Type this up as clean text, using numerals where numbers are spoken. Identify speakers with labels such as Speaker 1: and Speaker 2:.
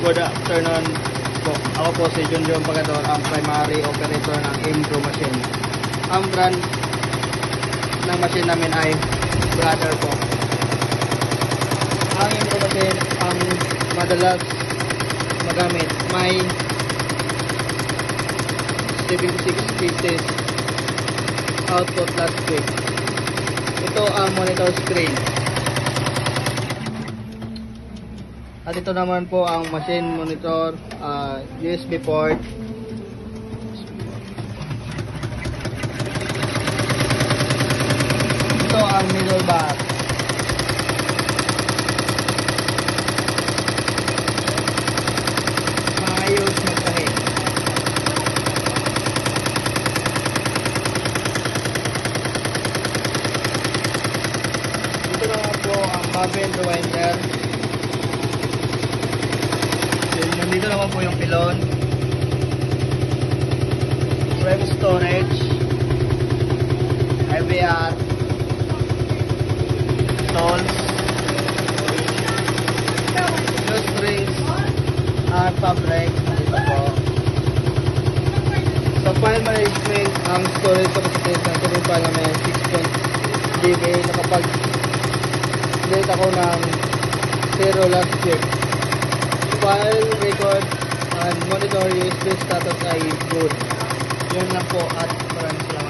Speaker 1: Good afternoon po. Ako po si Junjun Pagador, ang primary operator ng Impro machine. Ang brand ng machine namin ay Brother po. Ang Impro machine ang madalas magamit. May 76 pieces output last week. Ito ang monitor screen. At ito naman po ang machine monitor, USB port. Ito ang middle bar. Maayos magtahi. Ito naman po ang cabin rewinder. Nandito naman po yung pilon, frame storage, IVR, tools, shoe strings, at fabric. Nandito po. Sa file management, ang storage capacity ng tuloy file namin 6 GB. Nakapag-delete ako ng 0 last year. File record and monitor USB status ay good. Yun lang po at maraming salamat.